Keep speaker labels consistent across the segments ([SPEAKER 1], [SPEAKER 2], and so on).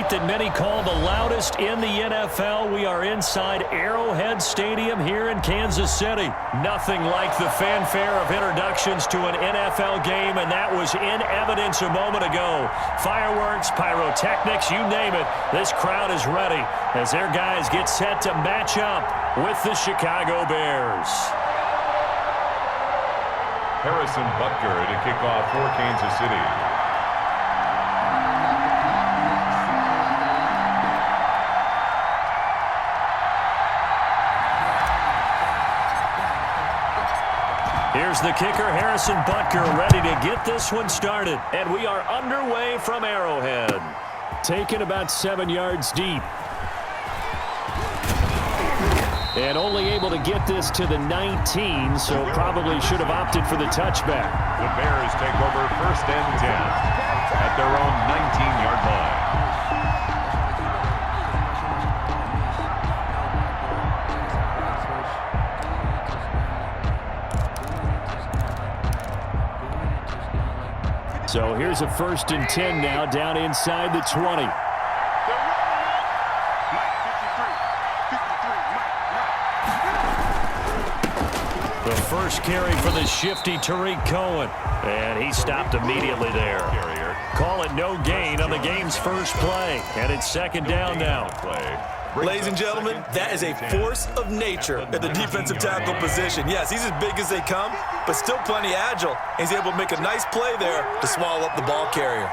[SPEAKER 1] night that many call the loudest in the NFL. We are inside Arrowhead Stadium here in Kansas City. Nothing like the fanfare of introductions to an NFL game, and that was in evidence a moment ago. Fireworks, pyrotechnics, you name it. This crowd is ready as their guys get set to match up with the Chicago Bears.
[SPEAKER 2] Harrison Butker to kick off for Kansas City.
[SPEAKER 1] Here's the kicker, Harrison Butker, ready to get this one started. And we are underway from Arrowhead. Taken about 7 yards deep. And only able to get this to the 19, so probably should have opted for the touchback.
[SPEAKER 2] The Bears take over 1st and 10 at their own 19-yard line.
[SPEAKER 1] So here's a 1st and 10 now, down inside the 20. The first carry for the shifty Tariq Cohen. And he stopped immediately there. Call it no gain on the game's first play. And it's 2nd down now.
[SPEAKER 3] Ladies and gentlemen, that is a force of nature at the defensive tackle position. Yes, he's as big as they come, but still plenty agile. He's able to make a nice play there to swallow up the ball carrier.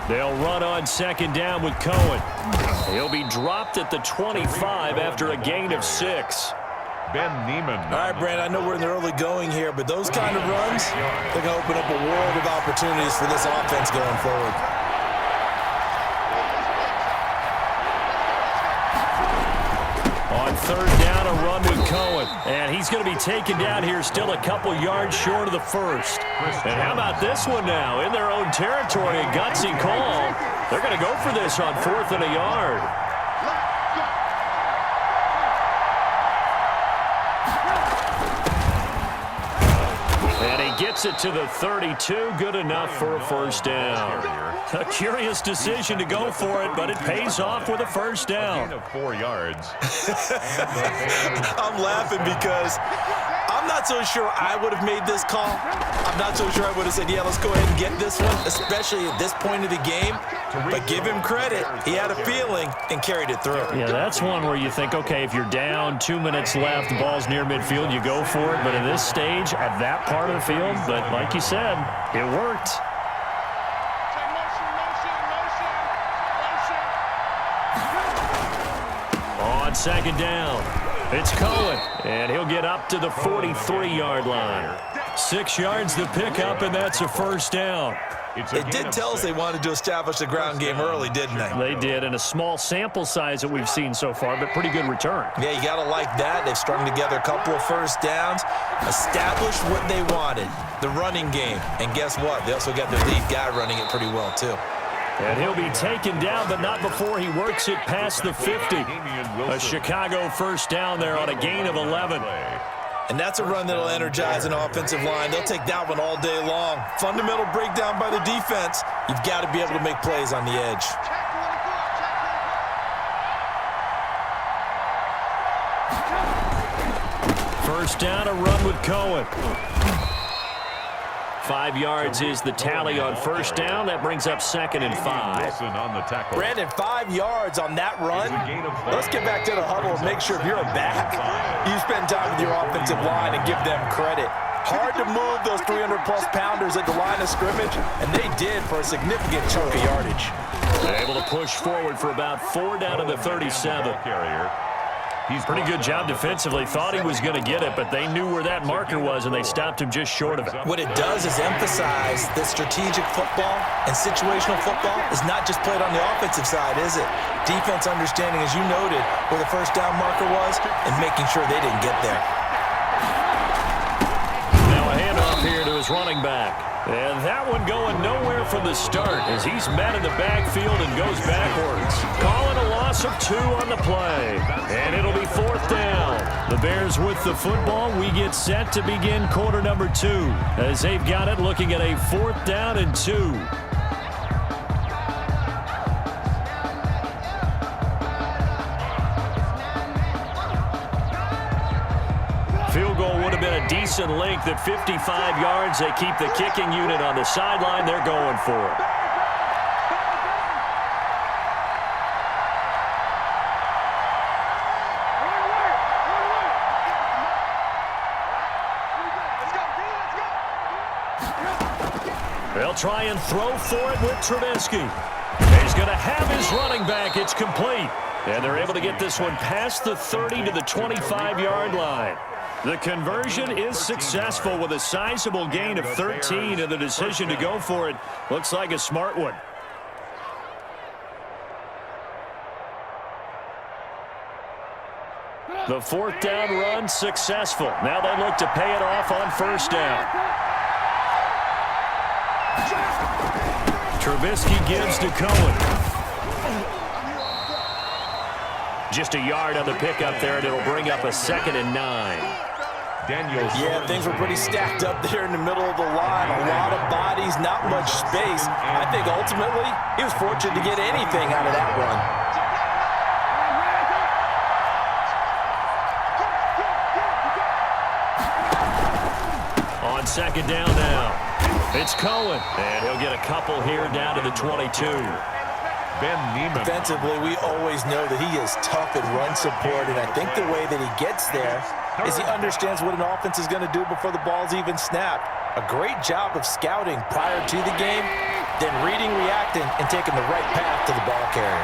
[SPEAKER 1] They'll run on 2nd down with Cohen. He'll be dropped at the 25 after a gain of 6.
[SPEAKER 2] Ben Neiman.
[SPEAKER 3] All right, Brand, I know we're in the early going here, but those kind of runs, they're going to open up a world of opportunities for this offense going forward.
[SPEAKER 1] On 3rd down, a run with Cohen. And he's going to be taken down here still a couple yards short of the 1st. And how about this one now? In their own territory, a gutsy call. They're going to go for this on 4th and a yard. Gets it to the 32. Good enough for a 1st down. A curious decision to go for it, but it pays off with a 1st down.
[SPEAKER 2] 4 yards.
[SPEAKER 3] I'm laughing because I'm not so sure I would have made this call. I'm not so sure I would have said, yeah, let's go ahead and get this one, especially at this point of the game. But give him credit. He had a feeling and carried it through.
[SPEAKER 1] Yeah, that's one where you think, okay, if you're down, 2 minutes left, the ball's near midfield, you go for it. But at this stage, at that part of the field, but like you said, it worked. On 2nd down, it's Cohen, and he'll get up to the 43-yard line. 6 yards the pickup, and that's a 1st down.
[SPEAKER 3] They did tell us they wanted to establish the ground game early, didn't they?
[SPEAKER 1] They did, and a small sample size that we've seen so far, but pretty good return.
[SPEAKER 3] Yeah, you got to like that. They've strung together a couple of 1st downs, established what they wanted, the running game. And guess what? They also got their lead guy running it pretty well, too.
[SPEAKER 1] And he'll be taken down, but not before he works it past the 50. A Chicago 1st down there on a gain of 11.
[SPEAKER 3] And that's a run that'll energize an offensive line. They'll take that one all day long. Fundamental breakdown by the defense. You've got to be able to make plays on the edge.
[SPEAKER 1] First down, a run with Cohen. 5 yards is the tally on 1st down. That brings up 2nd and 5.
[SPEAKER 3] Brandon, 5 yards on that run. Let's get back to the huddle and make sure if you're a back, you spend time with your offensive line and give them credit. Hard to move those 300-plus pounders at the line of scrimmage, and they did for a significant chunk of yardage.
[SPEAKER 1] Able to push forward for about 4 down to the 37. Pretty good job defensively. Thought he was going to get it, but they knew where that marker was, and they stopped him just short of it.
[SPEAKER 3] What it does is emphasize that strategic football and situational football is not just played on the offensive side, is it? Defense understanding, as you noted, where the 1st down marker was and making sure they didn't get there.
[SPEAKER 1] Now a handoff here to his running back. And that one going nowhere from the start as he's met in the backfield and goes backwards. Calling a loss of 2 on the play. And it'll be 4th down. The Bears with the football. We get set to begin quarter number 2 as they've got it looking at a 4th down and 2. Field goal would have been a decent length at 55 yards. They keep the kicking unit on the sideline. They're going for it. They'll try and throw for it with Trubisky. He's going to have his running back. It's complete. And they're able to get this one past the 30 to the 25-yard line. The conversion is successful with a sizable gain of 13, and the decision to go for it looks like a smart one. The 4th down run successful. Now they look to pay it off on 1st down. Trubisky gives to Cohen. Just a yard on the pickup there, and it'll bring up a 2nd and 9.
[SPEAKER 3] Yeah, things were pretty stacked up there in the middle of the line. A lot of bodies, not much space. I think ultimately he was fortunate to get anything out of that run. On 2nd down now, it's Cohen, and he'll get a couple here down to the 22. Defensively, we always know that he is tough at run support, and I think the way that he gets there is he understands what an offense is going to do before the ball's even snapped. A great job of scouting prior to the game, then reading, reacting, and taking the right path to the ball carrier.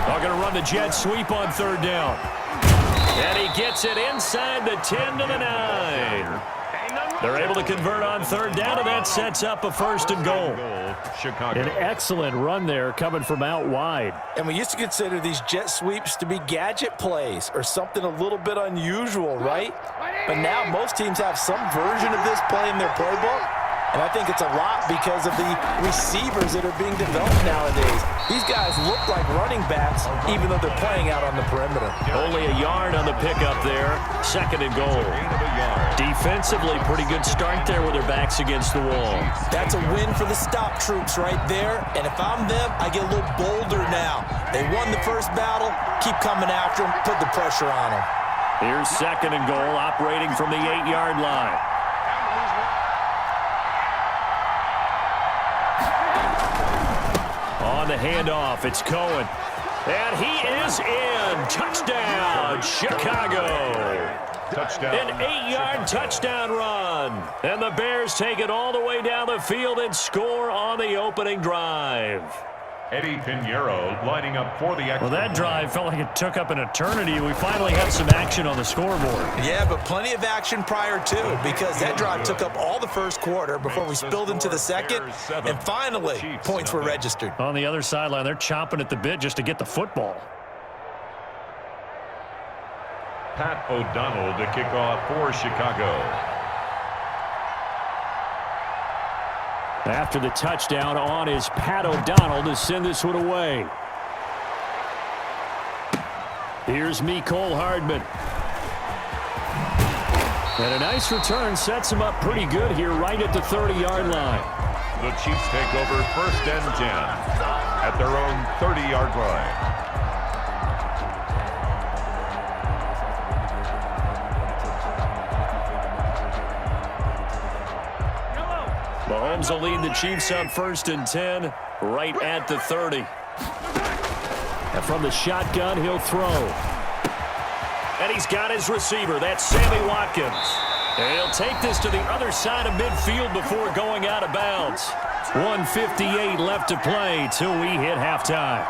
[SPEAKER 1] They're going to run the jet sweep on 3rd down. And he gets it inside the 10 to the 9. They're able to convert on 3rd down, and that sets up a 1st and goal.
[SPEAKER 2] Chicago.
[SPEAKER 1] An excellent run there coming from out wide.
[SPEAKER 3] And we used to consider these jet sweeps to be gadget plays or something a little bit unusual, right? But now most teams have some version of this play in their playbook. And I think it's a lot because of the receivers that are being developed nowadays. These guys look like running backs even though they're playing out on the perimeter.
[SPEAKER 1] Only a yard on the pickup there. 2nd and goal. Defensively, pretty good start there with their backs against the wall.
[SPEAKER 3] That's a win for the stop troops right there. And if I'm them, I get a little bolder now. They won the first battle. Keep coming after them. Put the pressure on them.
[SPEAKER 1] Here's 2nd and goal, operating from the 8-yard line. On the handoff, it's Cohen. And he is in. Touchdown, Chicago.
[SPEAKER 2] Touchdown.
[SPEAKER 1] An 8-yard touchdown run. And the Bears take it all the way down the field and score on the opening drive.
[SPEAKER 2] Eddie Pinheiro lining up for the extra.
[SPEAKER 1] Well, that drive felt like it took up an eternity. We finally had some action on the scoreboard.
[SPEAKER 3] Yeah, but plenty of action prior to, because that drive took up all the first quarter before we spilled into the second, and finally, points were registered.
[SPEAKER 1] On the other sideline, they're chomping at the bit just to get the football.
[SPEAKER 2] Pat O'Donnell to kick off for Chicago.
[SPEAKER 1] After the touchdown on is Pat O'Donnell to send this one away. Here's Mecole Hardman. And a nice return sets him up pretty good here right at the 30-yard line.
[SPEAKER 2] The Chiefs take over 1st and 10 at their own 30-yard line.
[SPEAKER 1] Mahomes will lead the Chiefs up 1st and 10 right at the 30. And from the shotgun, he'll throw. And he's got his receiver. That's Sammy Watkins. And he'll take this to the other side of midfield before going out of bounds. 1:58 left to play till we hit halftime.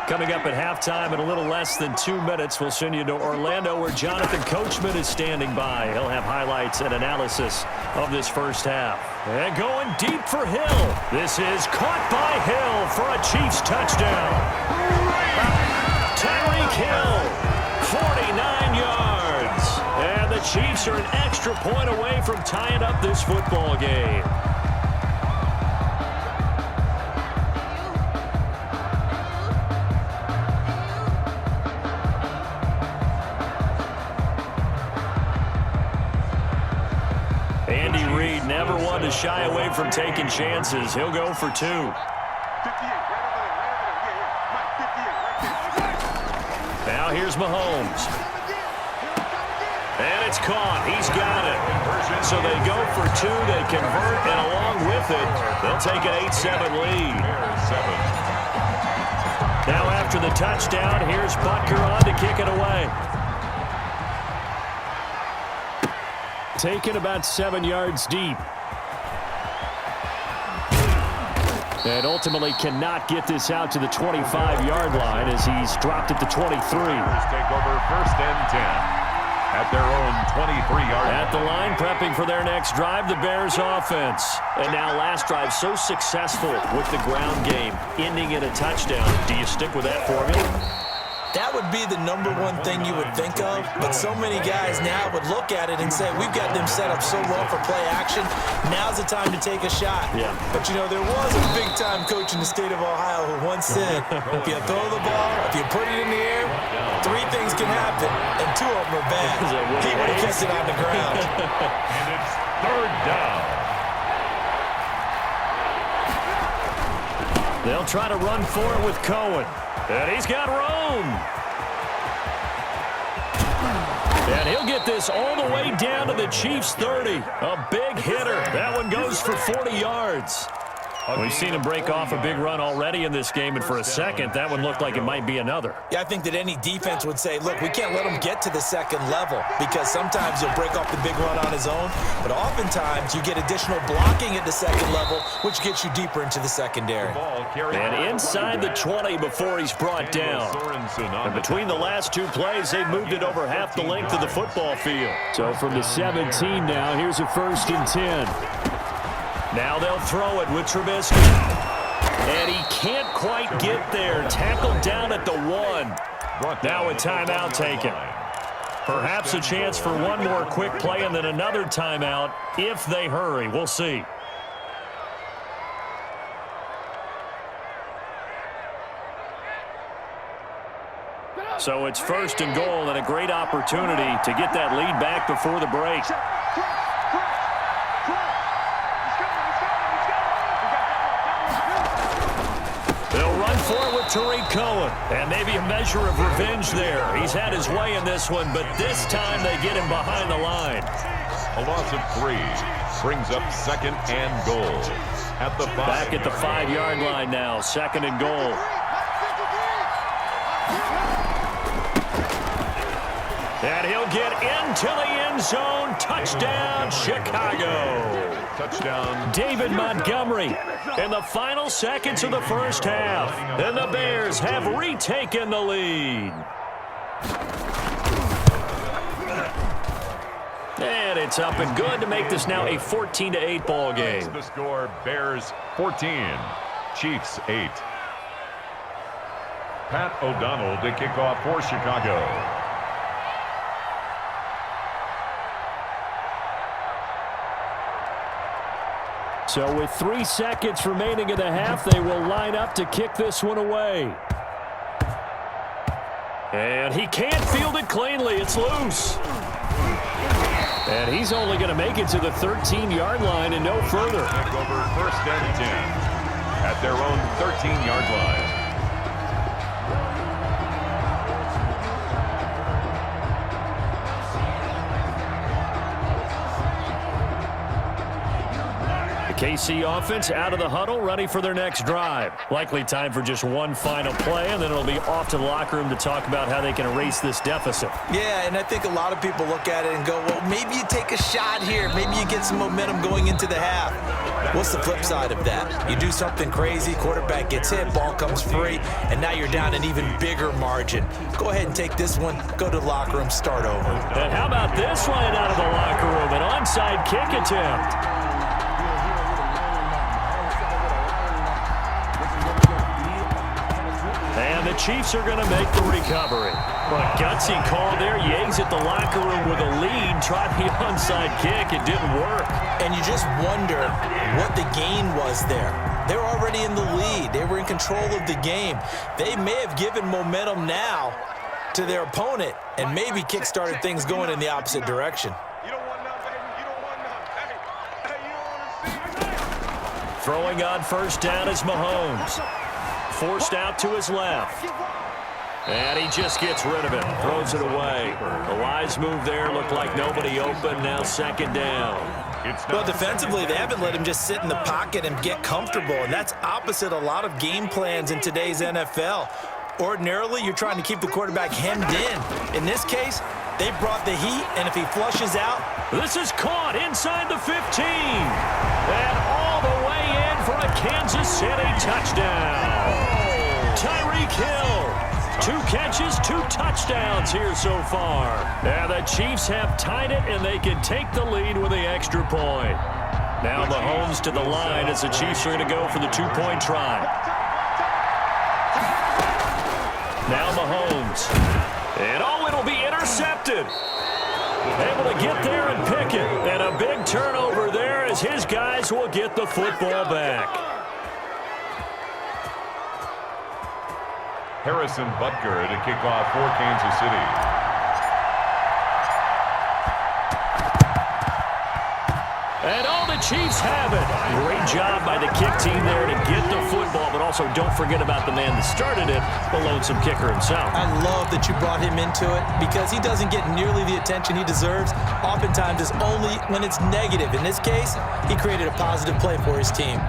[SPEAKER 1] Coming up at halftime in a little less than 2 minutes, we'll send you to Orlando where Jonathan Coachman is standing by. He'll have highlights and analysis of this first half. And going deep for Hill. This is caught by Hill for a Chiefs touchdown. Tyreek Hill, 49 yards. Chiefs are an extra point away from tying up this football game. Andy Reid never one to shy away from taking chances. He'll go for 2. Now here's Mahomes. And it's caught. He's got it. So they go for 2. They convert, and along with it, they'll take an 8-7 lead. Now after the touchdown, here's Butker on to kick it away. Taken about 7 yards deep. And ultimately cannot get this out to the 25-yard line as he's dropped at the 23.
[SPEAKER 2] Take over 1st and 10 at their own 23-yard line.
[SPEAKER 1] At the line, prepping for their next drive, the Bears offense. And now last drive so successful with the ground game, ending in a touchdown. Do you stick with that formula?
[SPEAKER 3] That would be the number one thing you would think of, but so many guys now would look at it and say, we've got them set up so well for play action, now's the time to take a shot.
[SPEAKER 1] Yeah.
[SPEAKER 3] But, you know, there was a big-time coach in the state of Ohio who once said, if you throw the ball, if you put it in the air, 3 things can happen, and 2 of them are bad. He would have kept it on the ground.
[SPEAKER 2] And it's 3rd down.
[SPEAKER 1] They'll try to run for it with Cohen. And he's got room. And he'll get this all the way down to the Chiefs' 30. A big hitter. That one goes for 40 yards. We've seen him break off a big run already in this game, and for a second, that one looked like it might be another.
[SPEAKER 3] Yeah, I think that any defense would say, look, we can't let him get to the second level because sometimes he'll break off the big run on his own, but oftentimes you get additional blocking at the second level, which gets you deeper into the secondary.
[SPEAKER 1] And inside the 20 before he's brought down. And between the last 2 plays, they moved it over half the length of the football field. So from the 17 now, here's a 1st and 10. Now they'll throw it with Trubisky. And he can't quite get there. Tackled down at the 1. Now a timeout taken. Perhaps a chance for one more quick play and then another timeout if they hurry. We'll see. So it's 1st and goal and a great opportunity to get that lead back before the break. They'll run for it with Tariq Cohen. And maybe a measure of revenge there. He's had his way in this one, but this time they get him behind the line.
[SPEAKER 2] A loss of 3 brings up 2nd and goal at the 5.
[SPEAKER 1] Back at the 5-yard line now, 2nd and goal. And he'll get into the end zone. Touchdown, Chicago.
[SPEAKER 2] Touchdown.
[SPEAKER 1] David Montgomery in the final seconds of the first half. And the Bears have retaken the lead. And it's up and good to make this now a 14-8 ball game.
[SPEAKER 2] The score, Bears 14, Chiefs 8. Pat O'Donnell to kick off for Chicago.
[SPEAKER 1] So with 3 seconds remaining in the half, they will line up to kick this one away. And he can't field it cleanly. It's loose. And he's only going to make it to the 13-yard line and no further.
[SPEAKER 2] Take over 1st and 10 at their own 13-yard line.
[SPEAKER 1] KC offense out of the huddle, ready for their next drive. Likely time for just one final play, and then it'll be off to the locker room to talk about how they can erase this deficit.
[SPEAKER 3] Yeah, and I think a lot of people look at it and go, well, maybe you take a shot here. Maybe you get some momentum going into the half. What's the flip side of that? You do something crazy, quarterback gets hit, ball comes free, and now you're down an even bigger margin. Go ahead and take this one, go to the locker room, start over.
[SPEAKER 1] And how about this one out of the locker room? An onside kick attempt. The Chiefs are going to make the recovery. But gutsy call there. You exit the locker room with a lead. Try the onside kick. It didn't work.
[SPEAKER 3] And you just wonder what the gain was there. They were already in the lead. They were in control of the game. They may have given momentum now to their opponent and maybe kick-started things going in the opposite direction.
[SPEAKER 1] Throwing on first down is Mahomes. Forced out to his left. And he just gets rid of it. Throws it away. The wise move there. Looked like nobody open. Now second down.
[SPEAKER 3] Well, defensively, they haven't let him just sit in the pocket and get comfortable. And that's opposite a lot of game plans in today's NFL. Ordinarily, you're trying to keep the quarterback hemmed in. In this case, they brought the heat. And if he flushes out.
[SPEAKER 1] This is caught inside the 15. And all the way in for a Kansas City touchdown. Tyreek Hill. 2 catches, 2 touchdowns here so far. And the Chiefs have tied it, and they can take the lead with the extra point. Now Mahomes to the line as the Chiefs are going to go for the 2-point try. Now Mahomes. And it'll be intercepted. Able to get there and pick it. And a big turnover there as his guys will get the football back.
[SPEAKER 2] Harrison Butker to kick off for Kansas City.
[SPEAKER 1] And all the Chiefs have it. Great job by the kick team there to get the football, but also don't forget about the man that started it, the lonesome kicker himself.
[SPEAKER 3] I love that you brought him into it because he doesn't get nearly the attention he deserves. Oftentimes it's only when it's negative. In this case, he created a positive play for his team.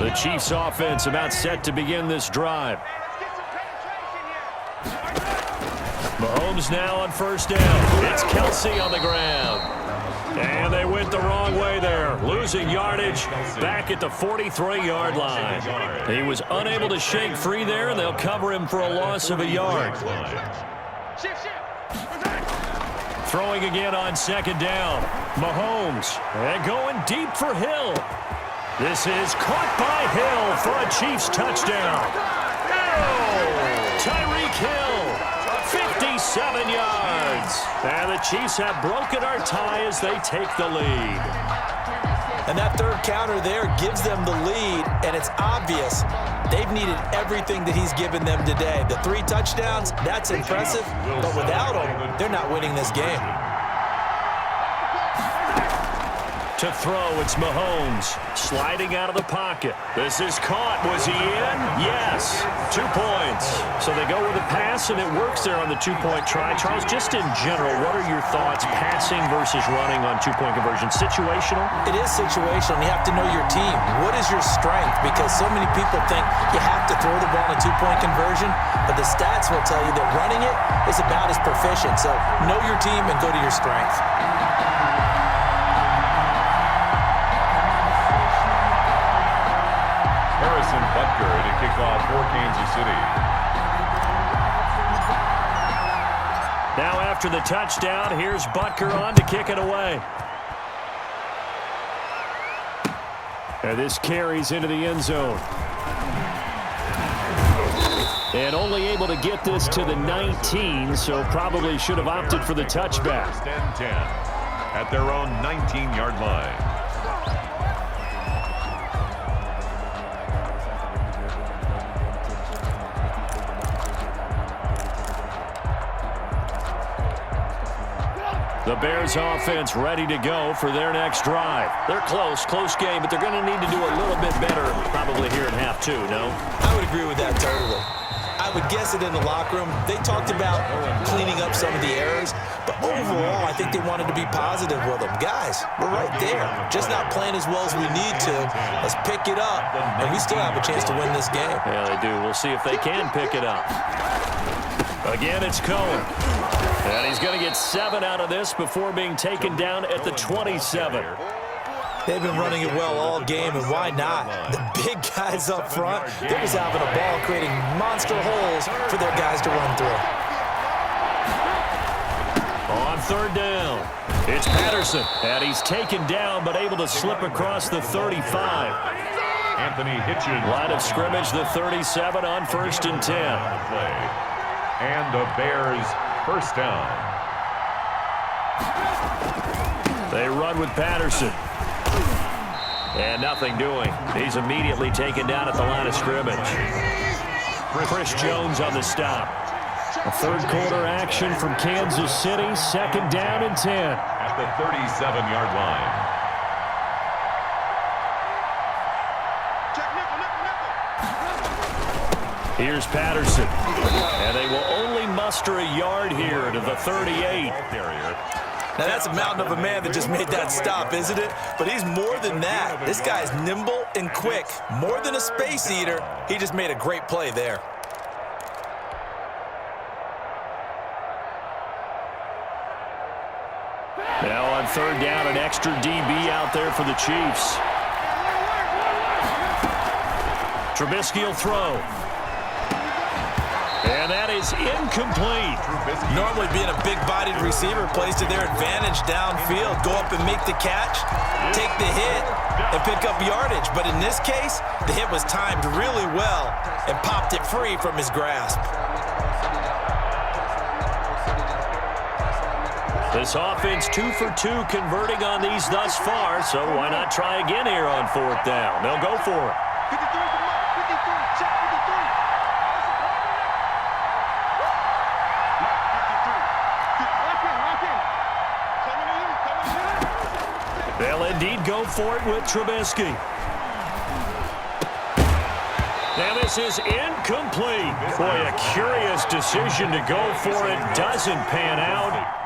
[SPEAKER 1] The Chiefs offense about set to begin this drive. Mahomes now on first down. It's Kelsey on the ground. And they went the wrong way there. Losing yardage back at the 43-yard line. He was unable to shake free there, and they'll cover him for a loss of a yard. Throwing again on second down. Mahomes. And going deep for Hill. This is caught by Hill for a Chiefs touchdown. Tyreek Hill, 57 yards. And the Chiefs have broken our tie as they take the lead.
[SPEAKER 3] And that third counter there gives them the lead, and it's obvious they've needed everything that he's given them today. The 3 touchdowns, that's impressive, but without them, they're not winning this game.
[SPEAKER 1] To throw, it's Mahomes. Sliding out of the pocket. This is caught. Was he in? Yes. 2 points. So they go with a pass, and it works there on the 2-point try. Charles, just in general, what are your thoughts passing versus running on 2-point conversion? Situational?
[SPEAKER 3] It is situational. You have to know your team. What is your strength? Because so many people think you have to throw the ball in a 2-point conversion, but the stats will tell you that running it is about as proficient. So know your team and go to your strength.
[SPEAKER 2] Harrison Butker to kick off for Kansas City.
[SPEAKER 1] Now after the touchdown, here's Butker on to kick it away. And this carries into the end zone. And only able to get this to the 19, so probably should have opted for the touchback.
[SPEAKER 2] First and 10 at their own 19-yard line.
[SPEAKER 1] The Bears offense ready to go for their next drive. They're close game, but they're going to need to do a little bit better probably here in half 2, no?
[SPEAKER 3] I would agree with that totally. I would guess it in the locker room. They talked about cleaning up some of the errors, but overall, I think they wanted to be positive with them. Guys, we're right there. Just not playing as well as we need to. Let's pick it up, and we still have a chance to win this game.
[SPEAKER 1] Yeah, they do. We'll see if they can pick it up. Again, it's Cohen. And he's going to get 7 out of this before being taken down at the 27.
[SPEAKER 3] They've been running it well all game, and why not? The big guys up front, they're just having a ball creating monster holes for their guys to run through.
[SPEAKER 1] On third down, down. It's Patterson, and he's taken down but able to slip across the 35.
[SPEAKER 2] Anthony Hitchens.
[SPEAKER 1] Line of scrimmage, the 37 on 1st and 10.
[SPEAKER 2] And the Bears first down.
[SPEAKER 1] They run with Patterson. And nothing doing. He's immediately taken down at the line of scrimmage. Chris Jones on the stop. A third quarter action from Kansas City. 2nd down and 10.
[SPEAKER 2] At the 37-yard line.
[SPEAKER 1] Here's Patterson. And they will only muster a yard here to the 38.
[SPEAKER 3] Now, that's a mountain of a man that just made that stop, isn't it? But he's more than that. This guy's nimble and quick. More than a space eater. He just made a great play there.
[SPEAKER 1] Now on 3rd down, an extra DB out there for the Chiefs. Trubisky will throw. And that is incomplete.
[SPEAKER 3] Normally being a big-bodied receiver plays to their advantage downfield. Go up and make the catch, take the hit, and pick up yardage. But in this case, the hit was timed really well and popped it free from his grasp.
[SPEAKER 1] This offense 2 for 2 converting on these thus far, so why not try again here on 4th down? They'll go for it. They'll indeed go for it with Trubisky. Now this is incomplete. Boy, a curious decision to go for it. Doesn't pan out.